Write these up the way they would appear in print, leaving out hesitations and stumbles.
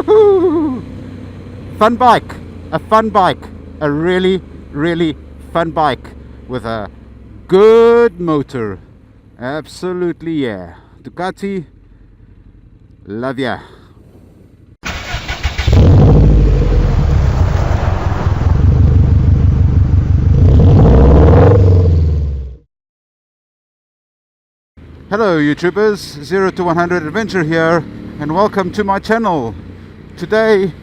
Woohoo! Fun bike, a fun bike, a really, really fun bike with a good motor. Absolutely, yeah. Ducati, love ya. Hello YouTubers, 0 to 100 Adventure here, and welcome to my channel. Today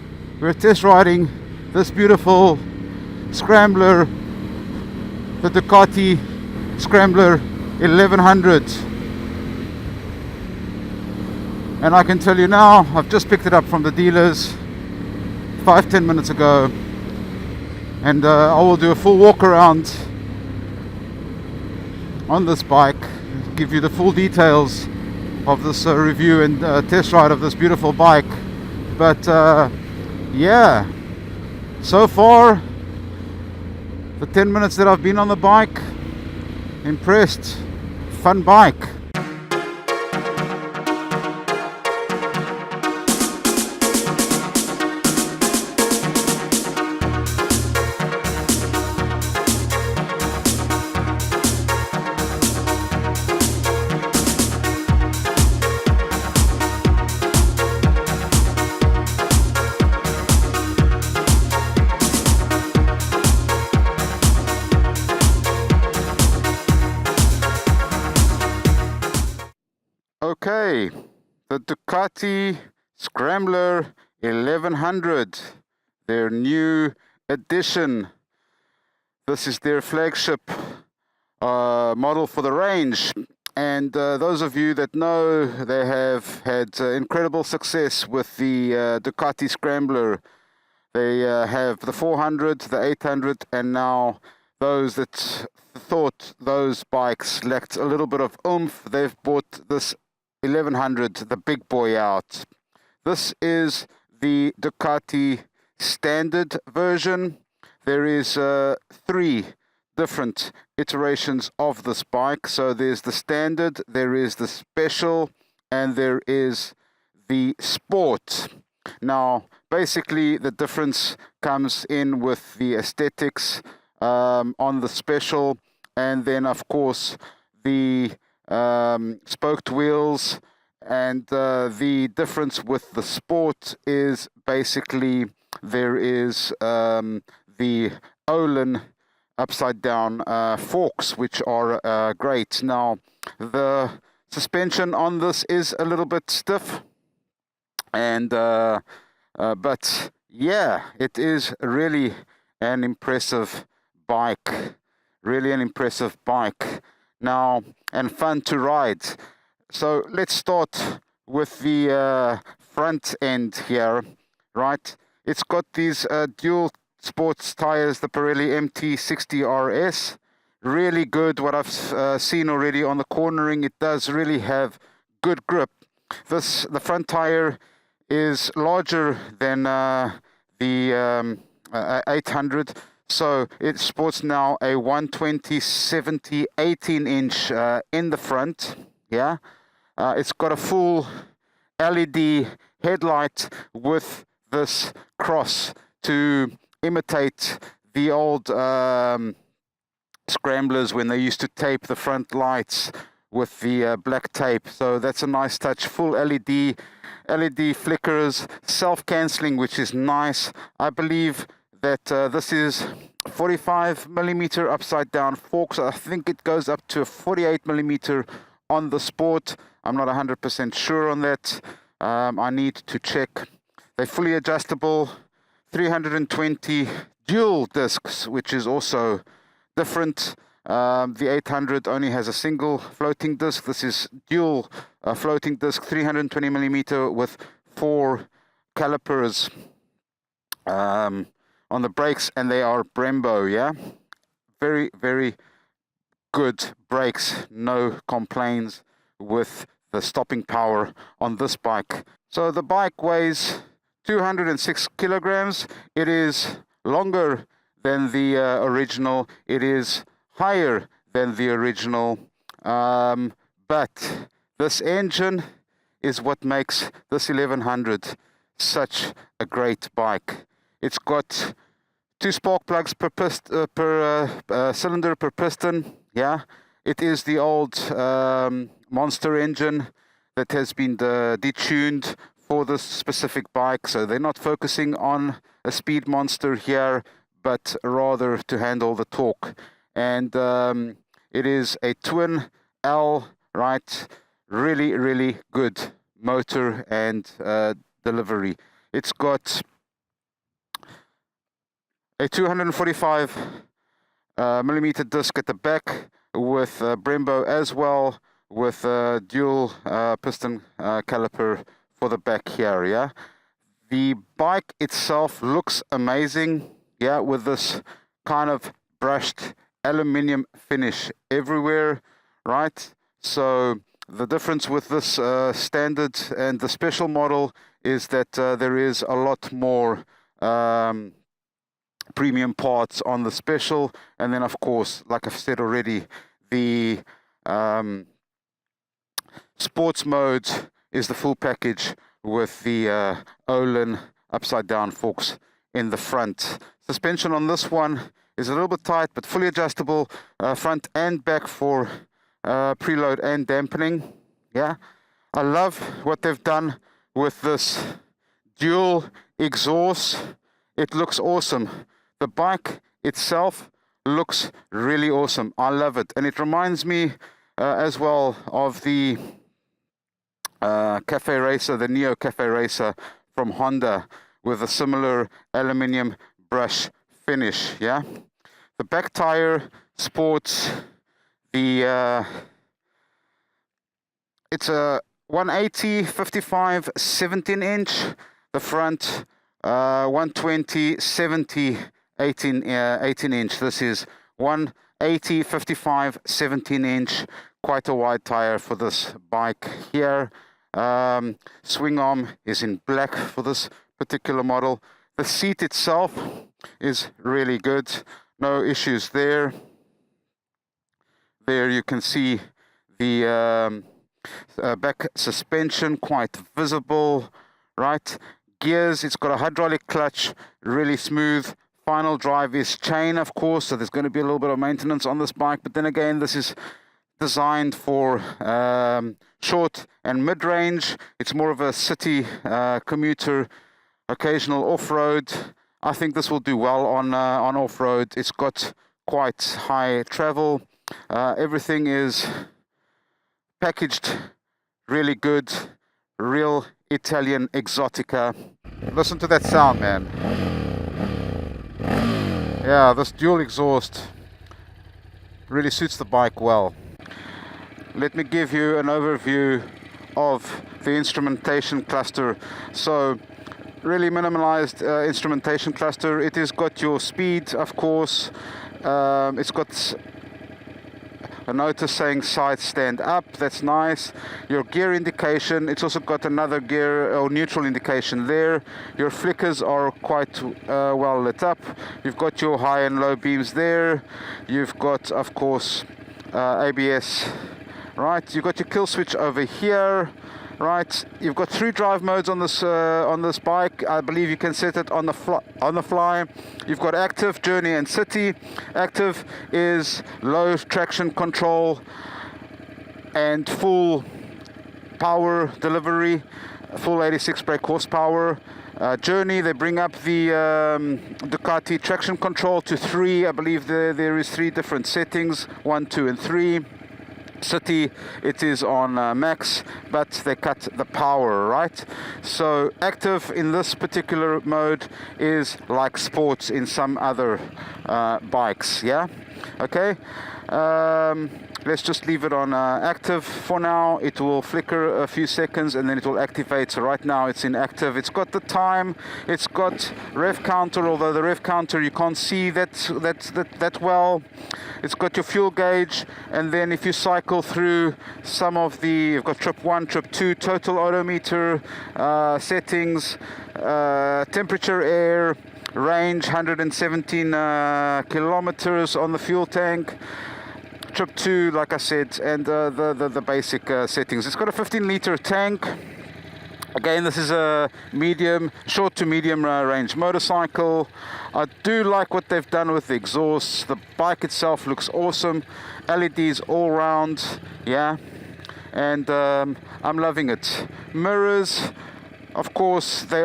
we're test riding this beautiful Scrambler, the Ducati Scrambler 1100. And I can tell you now, I've just picked it up from the dealers 5-10 minutes ago, and I will do a full walk around on this bike, give you the full details of this review and test ride of this beautiful bike. But yeah, so far the 10 minutes that I've been on the bike, impressed. Fun bike. Okay, the Ducati Scrambler 1100, their new edition. This is their flagship model for the range. And those of you that know, they have had incredible success with the Ducati Scrambler. They have the 400, the 800, and now those that thought those bikes lacked a little bit of oomph, they've bought this 1100, the big boy, out. This is the Ducati standard version. There is 3 different iterations of this bike. So there's the standard, there is the special, and there is the sport. Now basically the difference comes in with the aesthetics on the special, and then of course the spoked wheels. And the difference with the sport is basically there is the Ohlin upside down forks, which are great. Now the suspension on this is a little bit stiff, and but yeah, it is really an impressive bike, really an impressive bike now, and fun to ride. So let's start with the front end here, right? It's got these dual sports tires, the Pirelli MT60 RS. Really good, what I've seen already on the cornering. It does really have good grip. The front tire is larger than the 800. So it sports now a 120/70 18-inch in the front. Yeah, it's got a full LED headlight with this cross to imitate the old Scramblers when they used to tape the front lights with the black tape. So that's a nice touch. Full LED flickers, self-canceling, which is nice. I believe that this is 45mm upside down forks. I think it goes up to a 48mm on the sport. I'm not 100% sure on that. I need to check. They're fully adjustable, 320 dual discs, which is also different. The 800 only has a single floating disc. This is dual floating disc, 320mm with 4 calipers on the brakes, and they are Brembo. Yeah, very, very good brakes. No complaints with the stopping power on this bike. So the bike weighs 206 kilograms. It is longer than the original. It is higher than the original. But this engine is what makes this 1100 such a great bike. It's got 2 spark plugs per cylinder per piston. Yeah, it is the old Monster engine that has been detuned for this specific bike. So they're not focusing on a speed monster here, but rather to handle the torque. And it is a twin L, right? Really, really good motor and delivery. It's got a 245 millimeter disc at the back with Brembo as well, with a dual piston caliper for the back here. Yeah, the bike itself looks amazing. Yeah, with this kind of brushed aluminium finish everywhere, right? So the difference with this standard and the special model is that there is a lot more premium parts on the special, and then of course, like I've said already, the sports mode is the full package with the Ohlin upside down forks in the front. Suspension on this one is a little bit tight, but fully adjustable, front and back for preload and dampening. Yeah, I love what they've done with this dual exhaust. It looks awesome. The bike itself looks really awesome. I love it, and it reminds me as well of the Cafe Racer, the Neo Cafe Racer from Honda, with a similar aluminium brush finish. Yeah, the back tire sports the it's a 180 55 17 inch. The front 120 70 18 inch. This is 180 55 17 inch. Quite a wide tire for this bike here. Swing arm is in black for this particular model. The seat itself is really good. No issues there. There you can see the back suspension quite visible, right? Gears, it's got a hydraulic clutch, really smooth. Final drive is chain, of course, so there's going to be a little bit of maintenance on this bike, but then again, this is designed for short and mid-range. It's more of a city commuter, occasional off-road. I think this will do well on off-road. It's got quite high travel. Everything is packaged really good, real Italian exotica. Listen to that sound, man. Yeah, this dual exhaust really suits the bike well. Let me give you an overview of the instrumentation cluster. So, really minimalized instrumentation cluster. It has got your speed, of course. It's got a notice saying side stand up, that's nice. Your gear indication, it's also got another gear or neutral indication there. Your flickers are quite well lit up. You've got your high and low beams there. You've got, of course, ABS, right? You've got your kill switch over here. Right, you've got 3 drive modes on this bike. I believe you can set it on the fly. You've got active, journey, and city. Active is low traction control and full power delivery, full 86 brake horsepower. Journey, they bring up the Ducati traction control to 3. I believe there is 3 different settings, 1, 2, and 3. City, it is on max, but they cut the power, right? So active in this particular mode is like sports in some other bikes. Yeah, okay. Let's just leave it on active for now. It will flicker a few seconds and then it will activate. So right now it's in active. It's got the time, it's got rev counter, although the rev counter you can't see that well. It's got your fuel gauge, and then if you cycle through some of the, you've got trip 1, trip 2, total odometer settings, temperature, air, range 117 kilometers on the fuel tank. Trip 2, like I said, and the basic settings. It's got a 15-liter tank, Again, this is a short to medium range motorcycle. I do like what they've done with the exhaust. The bike itself looks awesome. LEDs all round, yeah. And I'm loving it. Mirrors, of course, they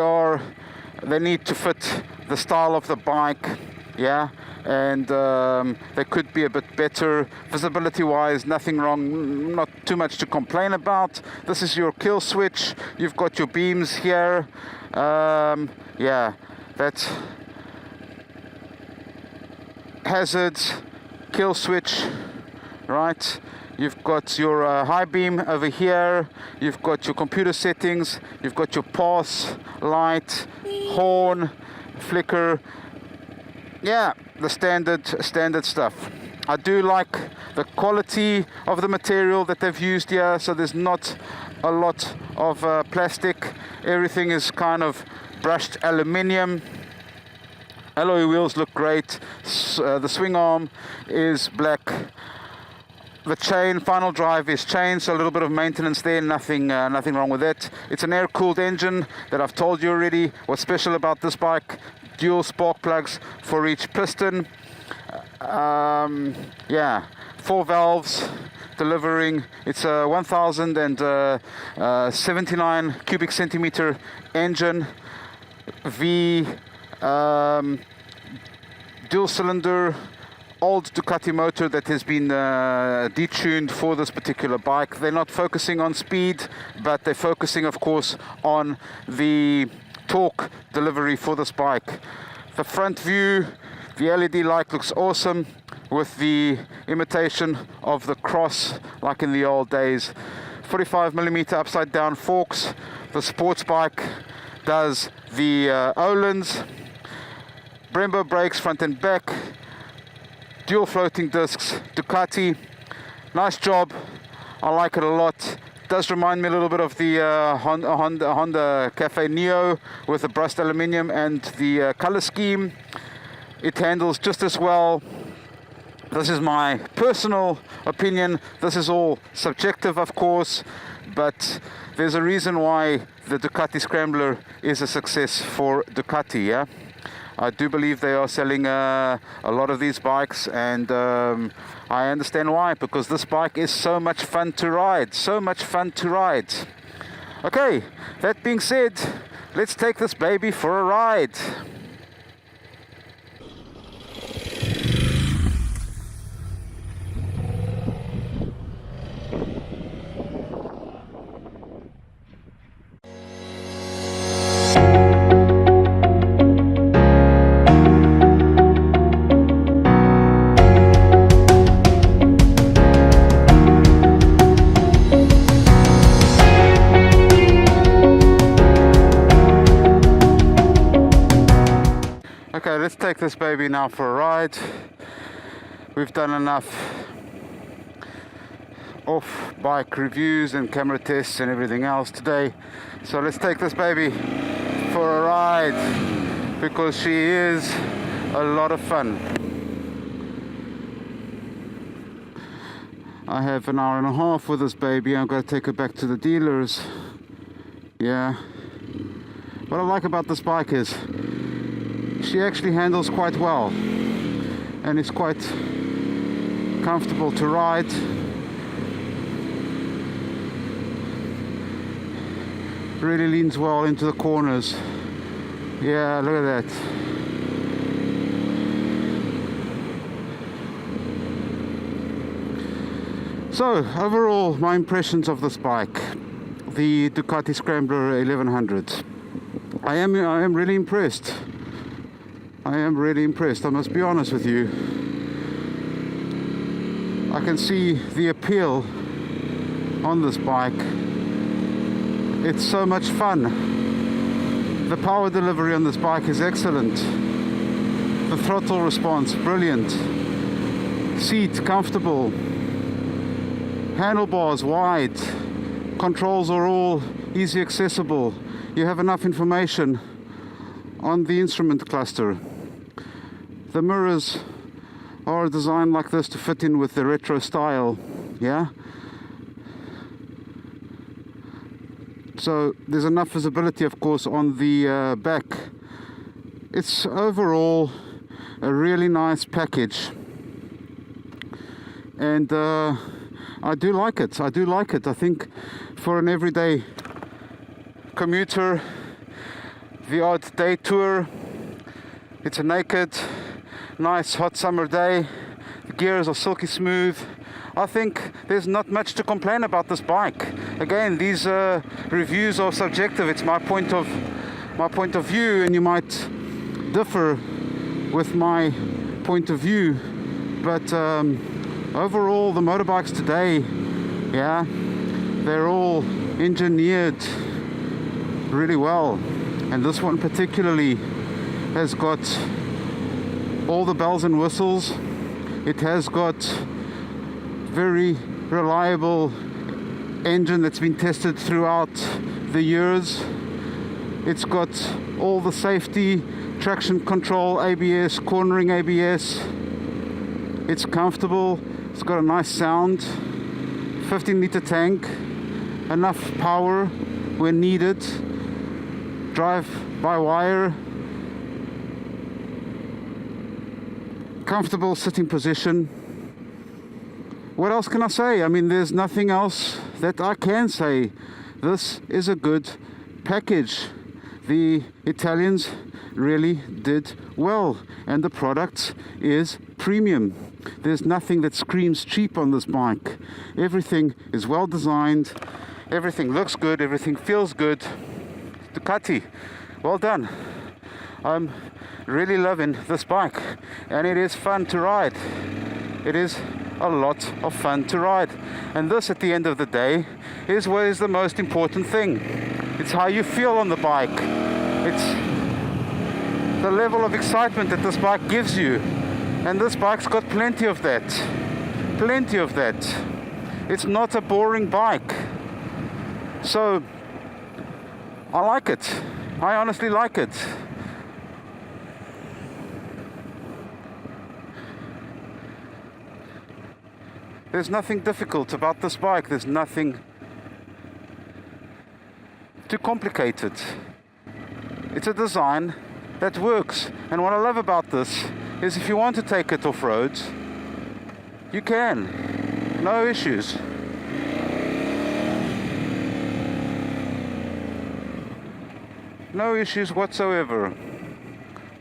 need to fit the style of the bike, yeah. And they could be a bit better visibility wise. Nothing wrong, not too much to complain about. This is your kill switch. You've got your beams here, yeah, that's hazards, kill switch, right? You've got your high beam over here. You've got your computer settings. You've got your pass, light, horn, flicker. Yeah, the standard stuff. I do like the quality of the material that they've used here. So there's not a lot of plastic. Everything is kind of brushed aluminium. Alloy wheels look great. The swing arm is black. The chain, final drive is chain, so a little bit of maintenance there, nothing wrong with it. It's an air-cooled engine that I've told you already. What's special about this bike, dual spark plugs for each piston. Yeah, 4 valves delivering. It's a 1079 cubic centimeter engine, dual cylinder, old Ducati motor that has been detuned for this particular bike. They're not focusing on speed, but they're focusing, of course, on the torque delivery for this bike. The front view, the LED light looks awesome with the imitation of the cross like in the old days. 45mm upside down forks. The sports bike does the Ohlins. Brembo brakes front and back. Dual floating discs, Ducati. Nice job. I like it a lot. Does remind me a little bit of the Honda Cafe Neo with the brushed aluminium and the color scheme. It handles just as well. This is my personal opinion. This is all subjective, of course, but there's a reason why the Ducati Scrambler is a success for Ducati, yeah? I do believe they are selling a lot of these bikes, and I understand why, because this bike is so much fun to ride, Okay, that being said, let's take this baby for a ride. Okay, let's take this baby now for a ride. We've done enough off-bike reviews and camera tests and everything else today. So let's take this baby for a ride, because she is a lot of fun. I have an hour and a half with this baby. I'm going to take her back to the dealers. Yeah. What I like about this bike is she actually handles quite well and is quite comfortable to ride. Really leans well into the corners. Yeah, look at that. So overall, my impressions of this bike, the Ducati Scrambler 1100. I am really impressed. I am really impressed, I must be honest with you. I can see the appeal on this bike. It's so much fun. The power delivery on this bike is excellent. The throttle response, brilliant. Seat, comfortable. Handlebars, wide. Controls are all easy accessible. You have enough information on the instrument cluster. The mirrors are designed like this to fit in with the retro style, yeah? so there's enough visibility, of course, on the back. It's overall a really nice package, and I do like it. I do like it. I think for an everyday commuter, the odd day tour, it's a naked, nice hot summer day. The gears are silky smooth. I think there's not much to complain about this bike. Again, these reviews are subjective. It's my point of view, and you might differ with my point of view. But overall, the motorbikes today, yeah, they're all engineered really well, and this one particularly has got all the bells and whistles. It has got very reliable engine that's been tested throughout the years. It's got all the safety, traction control, ABS, cornering ABS. It's comfortable. It's got a nice sound. 15-liter tank, enough power when needed. Drive by wire. Comfortable sitting position. What else can I say? I mean, there's nothing else that I can say. This is a good package. The Italians really did well, and the product is premium. There's nothing that screams cheap on this bike. Everything is well designed, everything looks good, everything feels good. Ducati, well done. I'm really loving this bike, and it is fun to ride. It is a lot of fun to ride, and this, at the end of the day, is what is the most important thing. It's how you feel on the bike. It's the level of excitement that this bike gives you, and this bike's got plenty of that. Plenty of that. It's not a boring bike. So I like it. I honestly like it. There's nothing difficult about this bike. There's nothing too complicated. It's a design that works. And what I love about this is if you want to take it off-road, you can. No issues. No issues whatsoever.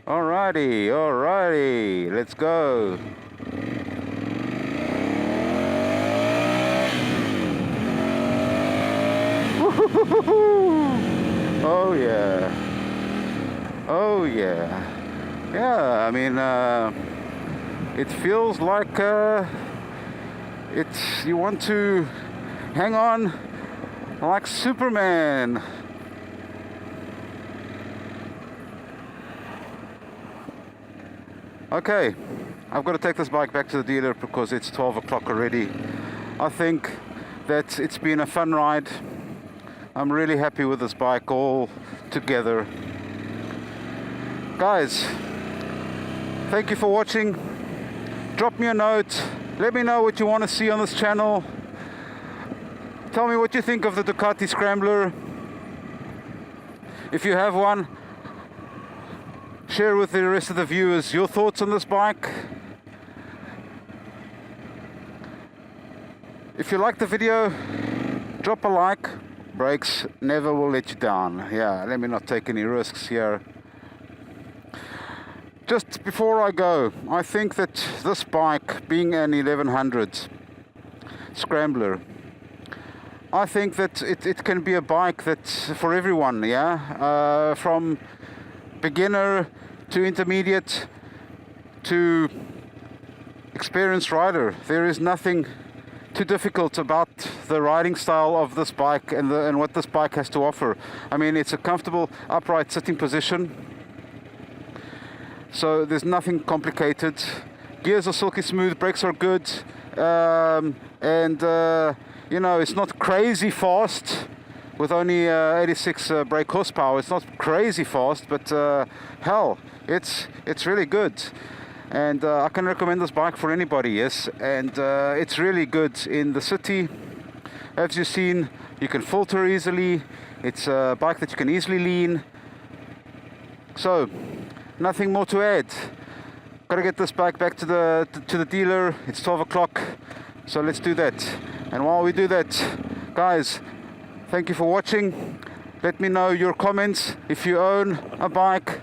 Alrighty, alrighty, let's go. Oh yeah. Oh yeah. Yeah, I mean, it feels like you want to hang on like Superman. Okay, I've got to take this bike back to the dealer because it's 12 o'clock already. I think that it's been a fun ride. I'm really happy with this bike all together. Guys, thank you for watching. Drop me a note. Let me know what you want to see on this channel. Tell me what you think of the Ducati Scrambler. If you have one, share with the rest of the viewers your thoughts on this bike. If you like the video, drop a like. Brakes never will let you down. Yeah, let me not take any risks here. Just before I go, I think that this bike, being an 1100 Scrambler, I think that it can be a bike that for everyone, yeah? From beginner to intermediate to experienced rider. There is nothing too difficult about the riding style of this bike and what this bike has to offer. I mean, it's a comfortable upright sitting position, so there's nothing complicated. Gears are silky smooth, brakes are good, and you know, it's not crazy fast with only 86 brake horsepower. It's not crazy fast, but hell, it's really good. And I can recommend this bike for anybody, yes. And it's really good in the city. As you've seen, you can filter easily. It's a bike that you can easily lean. So, nothing more to add. Gotta get this bike back to the dealer. It's 12 o'clock, so let's do that. And while we do that, guys, thank you for watching. Let me know your comments if you own a bike.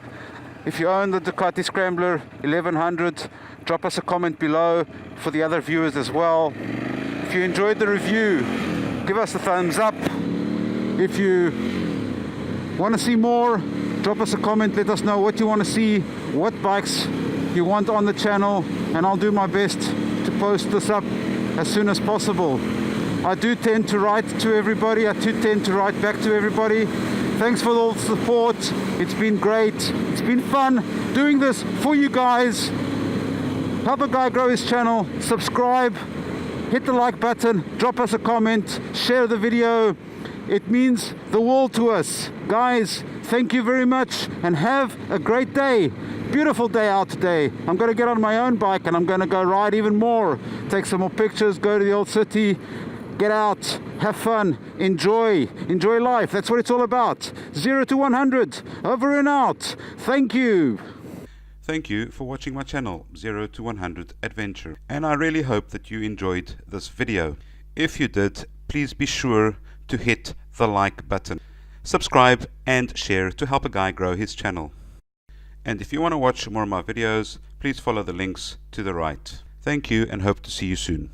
If you own the Ducati Scrambler 1100, drop us a comment below for the other viewers as well. If you enjoyed the review, give us a thumbs up. If you want to see more, drop us a comment. Let us know what you want to see, what bikes you want on the channel, and I'll do my best to post this up as soon as possible. I do tend to write to everybody. I do tend to write back to everybody. Thanks for all the support. It's been great. It's been fun doing this for you guys. Help a guy grow his channel. Subscribe. Hit the like button. Drop us a comment. Share the video. It means the world to us. Guys, thank you very much and have a great day. Beautiful day out today. I'm going to get on my own bike and I'm going to go ride even more. Take some more pictures. Go to the old city. Get out, have fun, enjoy life. That's what it's all about. 0 to 100, over and out. Thank you. Thank you for watching my channel, 0 to 100 Adventure. And I really hope that you enjoyed this video. If you did, please be sure to hit the like button. Subscribe and share to help a guy grow his channel. And if you want to watch more of my videos, please follow the links to the right. Thank you and hope to see you soon.